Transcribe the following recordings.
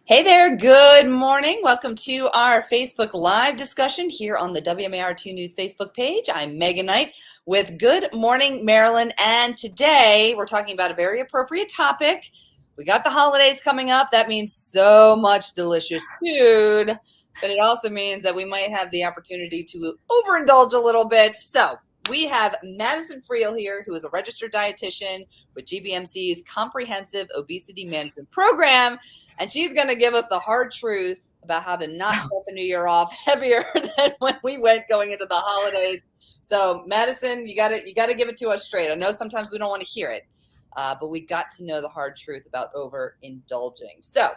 Hey there, good morning. Welcome to our Facebook Live discussion here on the WMAR2 News Facebook page. I'm Megan Knight with Good Morning Maryland, and today we're talking about a very appropriate topic. We got the holidays coming up. That means so much delicious food, but it also means that we might have the opportunity to overindulge a little bit. So we have Madison Friel here, who is a registered dietitian with GBMC's Comprehensive Obesity Management Program. And she's going to give us the hard truth about how to not start the new year off heavier than when we went going into the holidays. So, Madison, you got to give it to us straight. I know sometimes we don't want to hear it, but we got to know the hard truth about overindulging. So,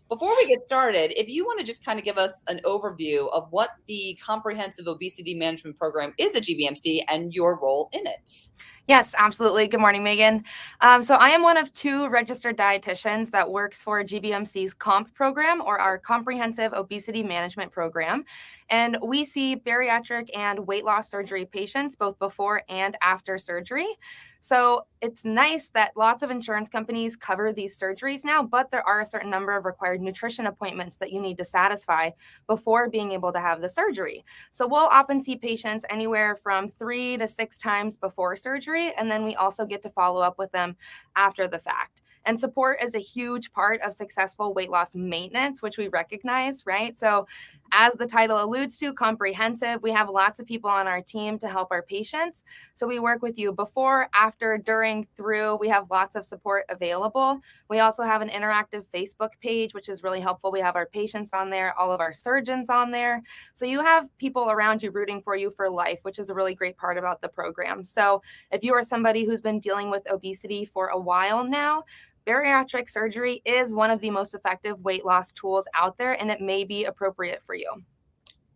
before we get started, if you want to just kind of give us an overview of what the Comprehensive Obesity Management Program is at GBMC and your role in it. Yes, absolutely. Good morning, Megan. So I am one of two registered dietitians that works for GBMC's COMP program, or our Comprehensive Obesity Management Program. And we see bariatric and weight loss surgery patients both before and after surgery. So it's nice that lots of insurance companies cover these surgeries now, but there are a certain number of required nutrition appointments that you need to satisfy before being able to have the surgery. So we'll often see patients anywhere from 3 to 6 times before surgery, and then we also get to follow up with them after the fact. And support is a huge part of successful weight loss maintenance, which we recognize, right? So as the title alludes to, comprehensive, we have lots of people on our team to help our patients. So we work with you before, after, during, through. We have lots of support available. We also have an interactive Facebook page, which is really helpful. We have our patients on there, all of our surgeons on there. So you have people around you rooting for you for life, which is a really great part about the program. So if you are somebody who's been dealing with obesity for a while now, bariatric surgery is one of the most effective weight loss tools out there, and it may be appropriate for you.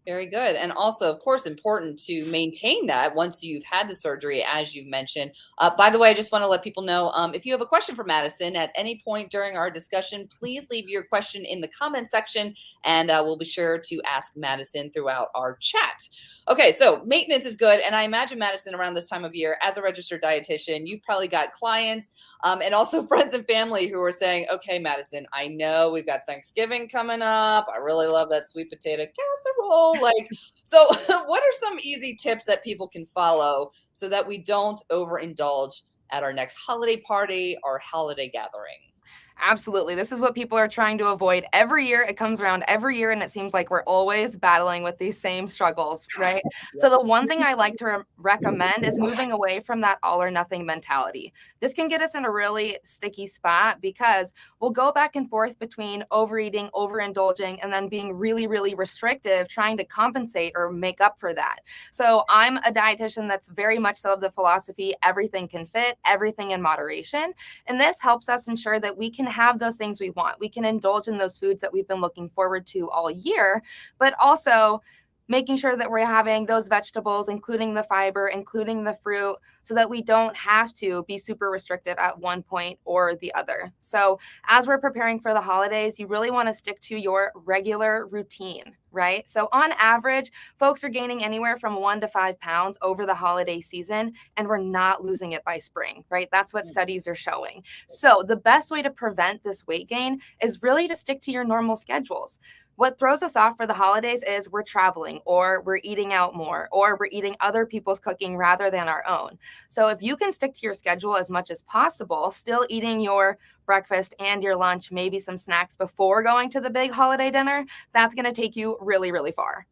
Very good. And also, of course, important to maintain that once you've had the surgery, as you've mentioned. By the way, I just want to let people know, if you have a question for Madison at any point during our discussion, please leave your question in the comment section, and we'll be sure to ask Madison throughout our chat. Okay, so maintenance is good. And I imagine, Madison, around this time of year, as a registered dietitian, you've probably got clients and also friends and family who are saying, okay, Madison, I know we've got Thanksgiving coming up. I really love that sweet potato casserole. So what are some easy tips that people can follow so that we don't overindulge at our next holiday party or holiday gathering? Absolutely. This is what people are trying to avoid every year. It comes around every year, and it seems like we're always battling with these same struggles, right? So the one thing I like to recommend is moving away from that all or nothing mentality. This can get us in a really sticky spot because we'll go back and forth between overeating, overindulging, and then being really, really restrictive, trying to compensate or make up for that. So I'm a dietitian that's very much so of the philosophy, everything can fit, everything in moderation. And this helps us ensure that we can have those things we want. We can indulge in those foods that we've been looking forward to all year, but also making sure that we're having those vegetables, including the fiber, including the fruit, so that we don't have to be super restrictive at one point or the other. So as we're preparing for the holidays, you really want to stick to your regular routine, right? So on average, folks are gaining anywhere from 1 to 5 pounds over the holiday season, and we're not losing it by spring, right? That's what studies are showing. So the best way to prevent this weight gain is really to stick to your normal schedules. What throws us off for the holidays is we're traveling, or we're eating out more, or we're eating other people's cooking rather than our own. So if you can stick to your schedule as much as possible, still eating your breakfast and your lunch, maybe some snacks before going to the big holiday dinner, that's going to take you really, really far.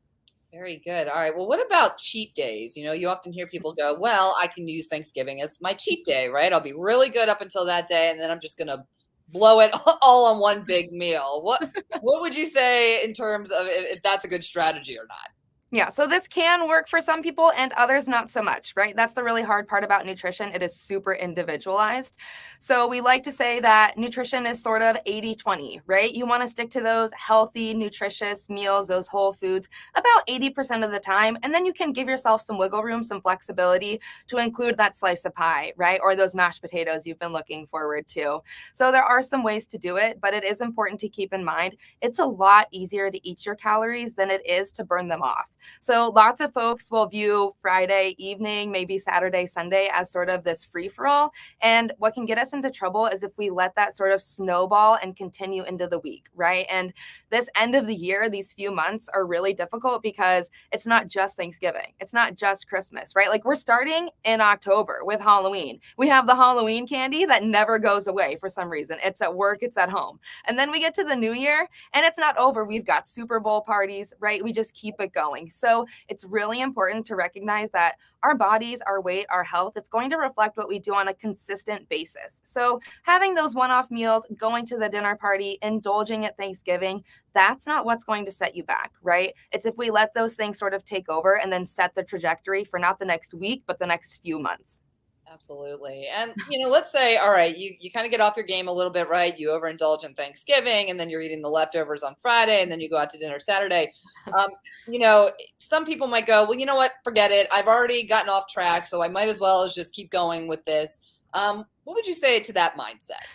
Very good. All right. Well, what about cheat days? You often hear people go, well, I can use Thanksgiving as my cheat day, right? I'll be really good up until that day, and then I'm just going to blow it all on one big meal. What would you say in terms of if that's a good strategy or not? Yeah, so this can work for some people and others not so much, right? That's the really hard part about nutrition. It is super individualized. So we like to say that nutrition is sort of 80-20, right? You want to stick to those healthy, nutritious meals, those whole foods, about 80% of the time. And then you can give yourself some wiggle room, some flexibility to include that slice of pie, right? Or those mashed potatoes you've been looking forward to. So there are some ways to do it, but it is important to keep in mind it's a lot easier to eat your calories than it is to burn them off. So lots of folks will view Friday evening, maybe Saturday, Sunday as sort of this free-for-all. And what can get us into trouble is if we let that sort of snowball and continue into the week, right? And this end of the year, these few months are really difficult because it's not just Thanksgiving. It's not just Christmas, right? Like we're starting in October with Halloween. We have the Halloween candy that never goes away for some reason. It's at work, it's at home. And then we get to the new year and it's not over. We've got Super Bowl parties, right? We just keep it going. So it's really important to recognize that our bodies, our weight, our health, it's going to reflect what we do on a consistent basis. So having those one-off meals, going to the dinner party, indulging at Thanksgiving, that's not what's going to set you back, right? It's if we let those things sort of take over and then set the trajectory for not the next week, but the next few months. Absolutely. And, let's say, all right, you kind of get off your game a little bit, right? You overindulge in Thanksgiving and then you're eating the leftovers on Friday and then you go out to dinner Saturday. Um, some people might go, well, you know what? Forget it. I've already gotten off track, so I might as well as just keep going with this. What would you say to that mindset?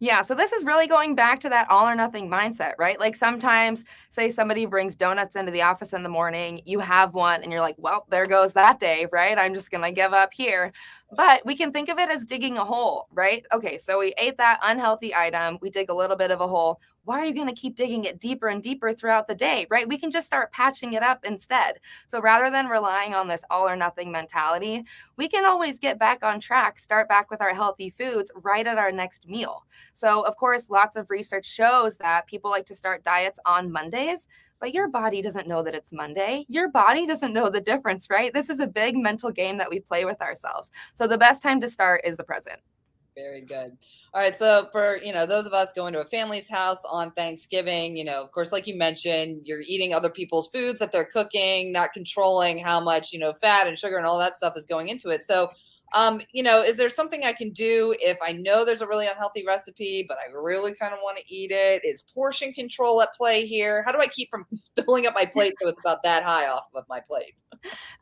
Yeah, so this is really going back to that all or nothing mindset, right? Like sometimes, say somebody brings donuts into the office in the morning, you have one and you're like, well, there goes that day, right? I'm just going to give up here. But we can think of it as digging a hole, right? Okay, so we ate that unhealthy item, we dig a little bit of a hole. Why are you going to keep digging it deeper and deeper throughout the day, right? We can just start patching it up instead. So rather than relying on this all or nothing mentality, we can always get back on track, start back with our healthy foods right at our next meal. So, of course, lots of research shows that people like to start diets on Mondays, but your body doesn't know that it's Monday. Your body doesn't know the difference, right? This is a big mental game that we play with ourselves. So the best time to start is the present. Very good. All right. So for, those of us going to a family's house on Thanksgiving, of course, like you mentioned, you're eating other people's foods that they're cooking, not controlling how much, fat and sugar and all that stuff is going into it. So, is there something I can do if I know there's a really unhealthy recipe, but I really kind of want to eat it? Is portion control at play here? How do I keep from filling up my plate so it's about that high off of my plate?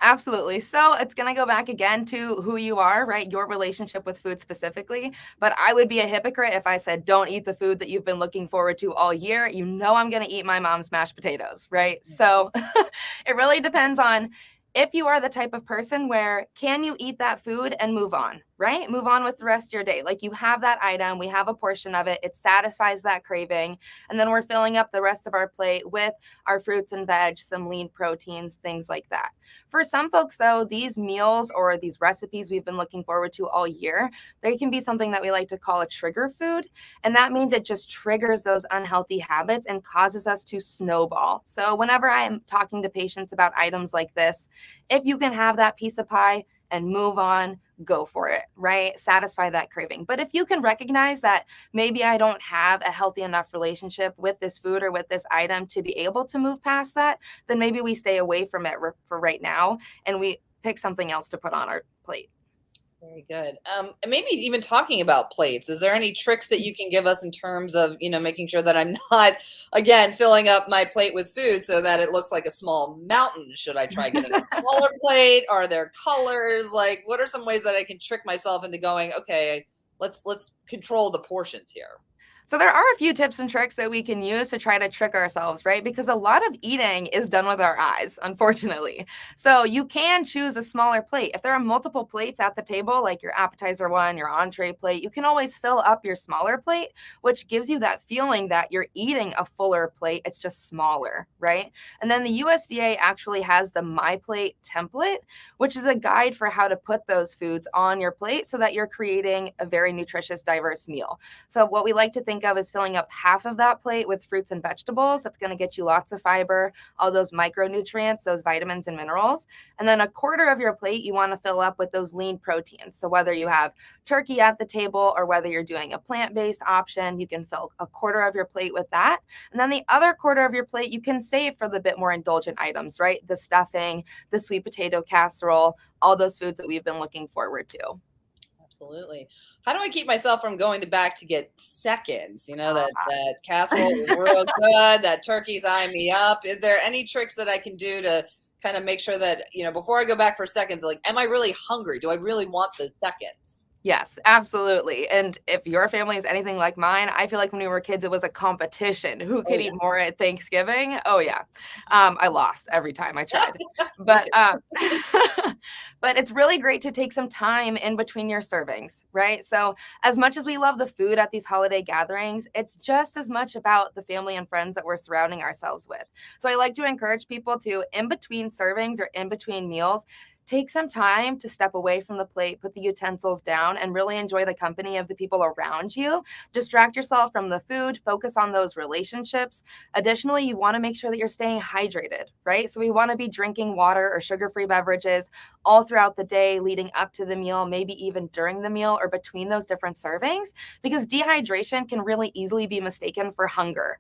Absolutely. So it's going to go back again to who you are, right? Your relationship with food specifically. But I would be a hypocrite if I said, don't eat the food that you've been looking forward to all year. You know, I'm going to eat my mom's mashed potatoes, right? So it really depends on if you are the type of person where can you eat that food and move on, right? Move on with the rest of your day. Like you have that item, we have a portion of it, it satisfies that craving. And then we're filling up the rest of our plate with our fruits and veg, some lean proteins, things like that. For some folks though, these meals or these recipes we've been looking forward to all year, they can be something that we like to call a trigger food. And that means it just triggers those unhealthy habits and causes us to snowball. So whenever I'm talking to patients about items like this, if you can have that piece of pie and move on, go for it, right? Satisfy that craving. But if you can recognize that maybe I don't have a healthy enough relationship with this food or with this item to be able to move past that, then maybe we stay away from it for right now and we pick something else to put on our plate. Very good. And maybe even talking about plates, is there any tricks that you can give us in terms of, making sure that I'm not, again, filling up my plate with food so that it looks like a small mountain? Should I try getting a smaller plate? Are there colors? Like, what are some ways that I can trick myself into going, okay, let's control the portions here? So there are a few tips and tricks that we can use to try to trick ourselves, right? Because a lot of eating is done with our eyes, unfortunately. So you can choose a smaller plate. If there are multiple plates at the table, like your appetizer one, your entree plate, you can always fill up your smaller plate, which gives you that feeling that you're eating a fuller plate. It's just smaller, right? And then the USDA actually has the My Plate template, which is a guide for how to put those foods on your plate so that you're creating a very nutritious, diverse meal. So what we like to think of is filling up half of that plate with fruits and vegetables. That's going to get you lots of fiber, all those micronutrients, those vitamins and minerals. And then a quarter of your plate, you want to fill up with those lean proteins. So whether you have turkey at the table or whether you're doing a plant-based option, you can fill a quarter of your plate with that. And then the other quarter of your plate, you can save for the bit more indulgent items, right? The stuffing, the sweet potato casserole, all those foods that we've been looking forward to. Absolutely. How do I keep myself from going to back to get seconds? That casserole was real good. That turkey's eyeing me up. Is there any tricks that I can do to kind of make sure that, before I go back for seconds, like, am I really hungry? Do I really want the seconds? Yes, absolutely. And if your family is anything like mine, I feel like when we were kids, it was a competition. Who Oh could yeah. eat more at Thanksgiving? Oh yeah. I lost every time I tried. Me But but it's really great to take some time in between your servings, right? So as much as we love the food at these holiday gatherings, it's just as much about the family and friends that we're surrounding ourselves with. So I like to encourage people to, in between servings or in between meals, take some time to step away from the plate, put the utensils down, and really enjoy the company of the people around you. Distract yourself from the food, focus on those relationships. Additionally, you want to make sure that you're staying hydrated, right? So we want to be drinking water or sugar-free beverages all throughout the day leading up to the meal, maybe even during the meal or between those different servings, because dehydration can really easily be mistaken for hunger.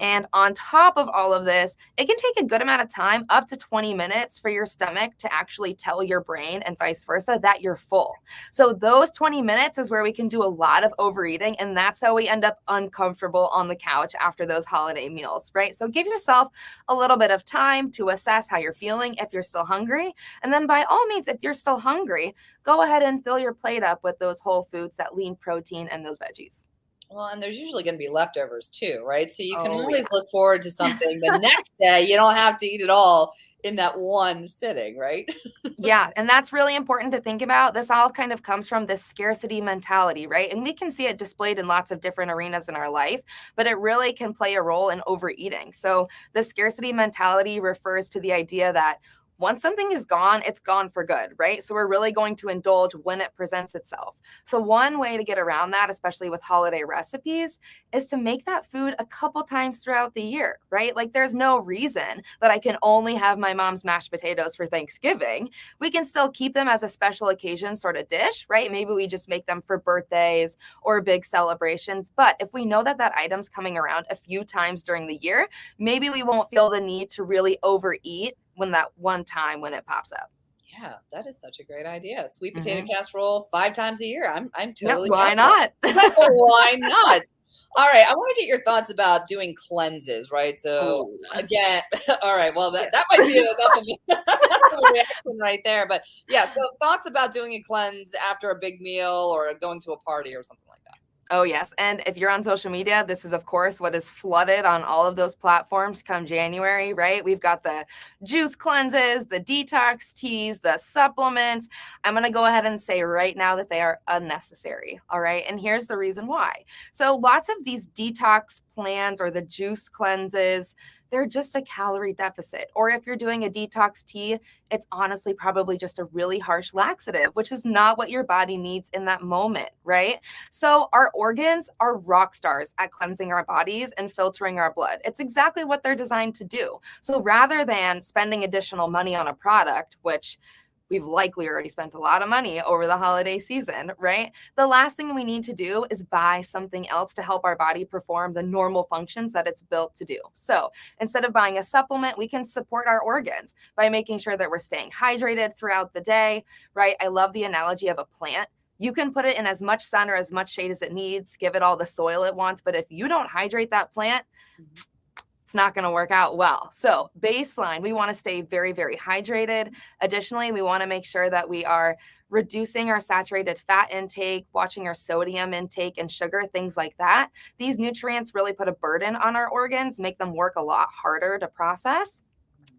And on top of all of this, it can take a good amount of time, up to 20 minutes, for your stomach to actually tell your brain and vice versa that you're full. So those 20 minutes is where we can do a lot of overeating. And that's how we end up uncomfortable on the couch after those holiday meals, right? So give yourself a little bit of time to assess how you're feeling if you're still hungry. And then by all means, if you're still hungry, go ahead and fill your plate up with those whole foods, that lean protein, and those veggies. Well, and there's usually going to be leftovers too, right? So you can Oh, always yeah. look forward to something the next day. You don't have to eat it all in that one sitting, right? Yeah, and that's really important to think about. This all kind of comes from this scarcity mentality, right? And we can see it displayed in lots of different arenas in our life, but it really can play a role in overeating. So, the scarcity mentality refers to the idea that once something is gone, it's gone for good, right? So, we're really going to indulge when it presents itself. So, one way to get around that, especially with holiday recipes, is to make that food a couple times throughout the year, right? Like, there's no reason that I can only have my mom's mashed potatoes for Thanksgiving. We can still keep them as a special occasion sort of dish, right? Maybe we just make them for birthdays or big celebrations. But if we know that that item's coming around a few times during the year, maybe we won't feel the need to really overeat when that one time when it pops up. Yeah, that is such a great idea. Sweet potato Hmm. casserole 5 times a year. I'm Yep, totally down why for not? that. Why not? All right, I want to get your thoughts about doing cleanses, right? So Oh, again, all right, well yeah. that might be enough of a reaction right there. But yeah, so thoughts about doing a cleanse after a big meal or going to a party or something like that. Oh, yes. And if you're on social media, this is, of course, what is flooded on all of those platforms come January, right? We've got the juice cleanses, the detox teas, the supplements. I'm going to go ahead and say right now that they are unnecessary. All right. And here's the reason why. So, lots of these detox plans or the juice cleanses, they're just a calorie deficit. Or if you're doing a detox tea, it's honestly probably just a really harsh laxative, which is not what your body needs in that moment, right? So our organs are rock stars at cleansing our bodies and filtering our blood. It's exactly what they're designed to do. So rather than spending additional money on a product, which we've likely already spent a lot of money over the holiday season, right? The last thing we need to do is buy something else to help our body perform the normal functions that it's built to do. So instead of buying a supplement, we can support our organs by making sure that we're staying hydrated throughout the day, right? I love the analogy of a plant. You can put it in as much sun or as much shade as it needs, give it all the soil it wants. But if you don't hydrate that plant, it's not going to work out well. So baseline, we want to stay very, very hydrated. Additionally, we want to make sure that we are reducing our saturated fat intake, watching our sodium intake and sugar, things like that. These nutrients really put a burden on our organs, make them work a lot harder to process.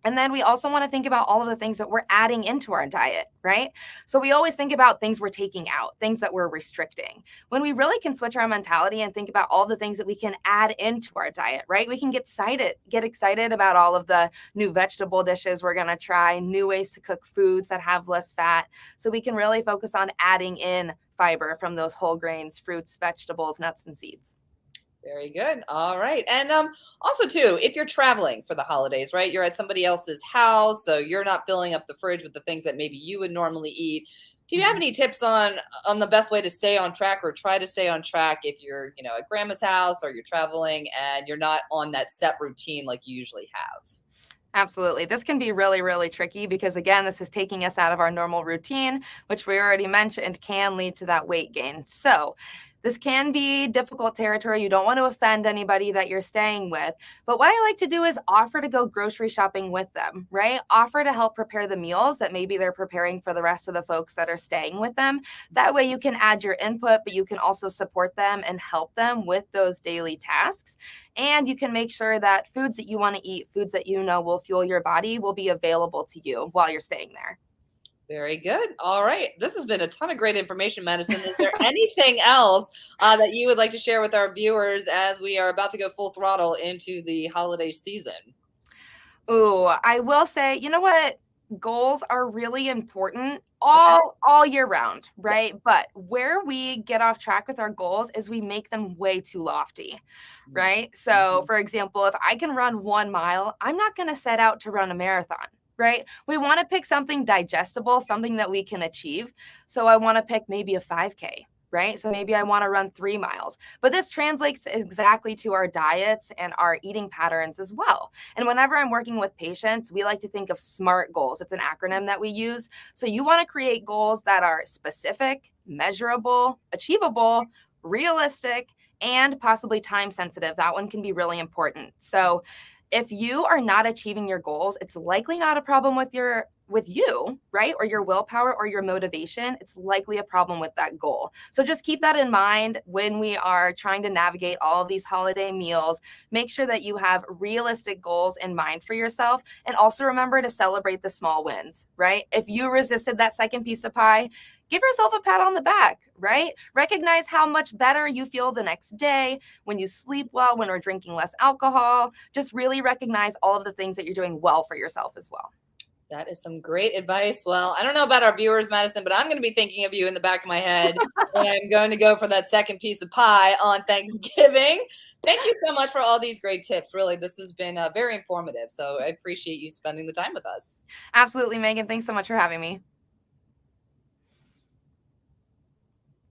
And then we also want to think about all of the things that we're adding into our diet, right? So we always think about things we're taking out, things that we're restricting. When we really can switch our mentality and think about all the things that we can add into our diet, right? We can get excited about all of the new vegetable dishes we're going to try, new ways to cook foods that have less fat. So we can really focus on adding in fiber from those whole grains, fruits, vegetables, nuts, and seeds. Very good. All right. And also too, if you're traveling for the holidays, right? You're at somebody else's house, so you're not filling up the fridge with the things that maybe you would normally eat. Do you have any tips on the best way to stay on track or try to stay on track if you're, at grandma's house or you're traveling and you're not on that set routine like you usually have? Absolutely. This can be really, really tricky because, again, this is taking us out of our normal routine, which we already mentioned can lead to that weight gain. So, This can be difficult territory. You don't want to offend anybody that you're staying with. But what I like to do is offer to go grocery shopping with them, right? Offer to help prepare the meals that maybe they're preparing for the rest of the folks that are staying with them. That way you can add your input, but you can also support them and help them with those daily tasks. And you can make sure that foods that you want to eat, foods that you know will fuel your body, will be available to you while you're staying there. Very good. All right. This has been a ton of great information, Madison. Is there anything else that you would like to share with our viewers as we are about to go full throttle into the holiday season? Oh, I will say, you know what? Goals are really important all year round, right? But where we get off track with our goals is we make them way too lofty, right? So, for example, if I can run 1 mile, I'm not going to set out to run a marathon. Right? We want to pick something digestible, something that we can achieve. So I want to pick maybe a 5K, right? So maybe I want to run 3 miles. But this translates exactly to our diets and our eating patterns as well. And whenever I'm working with patients, we like to think of SMART goals. It's an acronym that we use. So you want to create goals that are specific, measurable, achievable, realistic, and possibly time sensitive. That one can be really important. So if you are not achieving your goals, it's likely not a problem with you, right? Or your willpower or your motivation. It's likely a problem with that goal. So just keep that in mind when we are trying to navigate all of these holiday meals. Make sure that you have realistic goals in mind for yourself, and also remember to celebrate the small wins, right? If you resisted that second piece of pie, give yourself a pat on the back, right? Recognize how much better you feel the next day, when you sleep well, when we're drinking less alcohol. Just really recognize all of the things that you're doing well for yourself as well. That is some great advice. Well, I don't know about our viewers, Madison, but I'm going to be thinking of you in the back of my head when I'm going to go for that second piece of pie on Thanksgiving. Thank you so much for all these great tips. Really, this has been very informative. So I appreciate you spending the time with us. Absolutely, Megan. Thanks so much for having me.